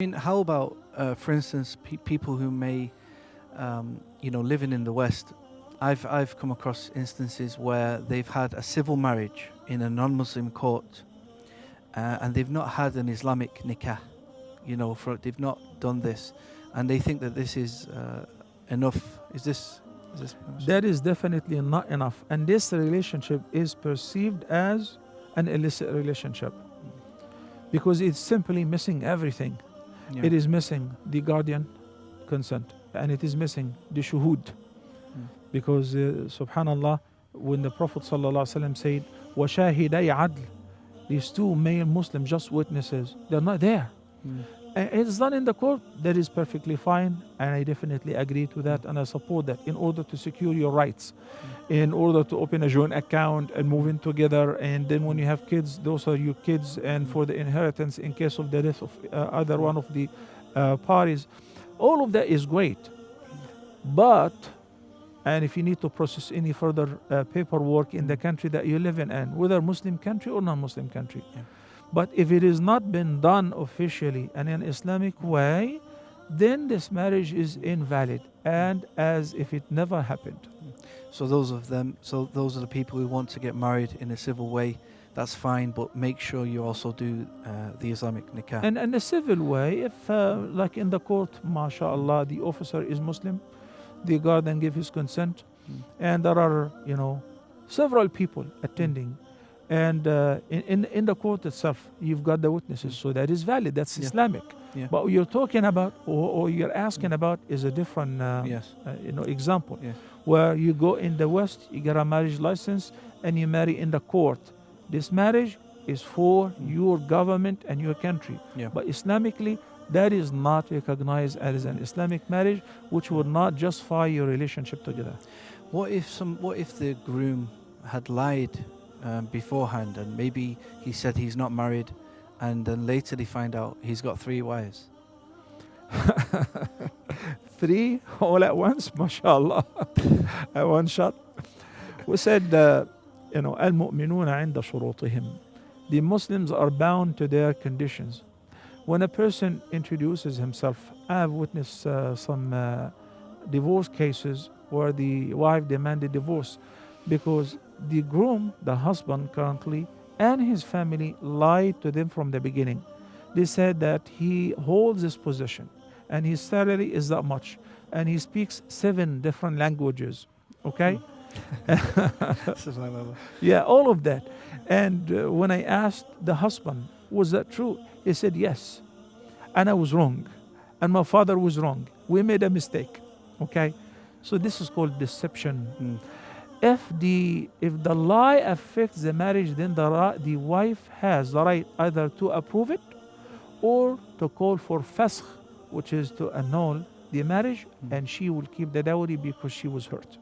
I mean, how about, for instance, people who may, living in the West? I've come across instances where they've had a civil marriage in a non-Muslim court, and they've not had an Islamic nikah. They've not done this, and they think that this is enough. Is this? That is definitely not enough. And this relationship is perceived as an illicit relationship because it's simply missing everything. Yeah. It is missing the guardian consent and it is missing the shuhud. Because subhanallah, when the Prophet ﷺ said, وَشَاهِدَيْ عَدْلٍ, these two male Muslim just witnesses, they're not there. And it's done in the court, that is perfectly fine, and I definitely agree to that, and I support that in order to secure your rights, in order to open a joint account and move in together, and then when you have kids, those are your kids, and for the inheritance in case of the death of either one of the parties, all of that is great. But, and if you need to process any further paperwork in the country that you live in, and whether Muslim country or non-Muslim country, but if it has not been done officially and in Islamic way, then this marriage is invalid and as if it never happened. So those are the people who want to get married in a civil way. That's fine, but make sure you also do the Islamic nikah. And in a civil way, if like in the court, mashallah, the officer is Muslim, the guardian give his consent, and there are several people attending. And in the court itself, you've got the witnesses, so that is valid. That's Islamic. Yeah. But what you're talking about, or you're asking about, is a different example. Yeah. Where you go in the West, you get a marriage license, and you marry in the court. This marriage is for your government and your country. Yeah. But Islamically, that is not recognized as an Islamic marriage, which would not justify your relationship together. What if the groom had lied beforehand, and maybe he said he's not married, and then later they find out he's got 3 wives? 3 all at once, mashallah, at one shot. We said, al-mu'minuna 'inda shurutihim. The Muslims are bound to their conditions. When a person introduces himself, I have witnessed some divorce cases where the wife demanded divorce because the groom, the husband currently, and his family lied to them from the beginning. They said that he holds this position and his salary is that much and he speaks 7 different languages. Okay? Yeah, all of that. And when I asked the husband, was that true? He said, yes. And I was wrong. And my father was wrong. We made a mistake. Okay? So this is called deception. If the lie affects the marriage, then the wife has the right either to approve it or to call for fasakh, which is to annul the marriage, and she will keep the dowry because she was hurt.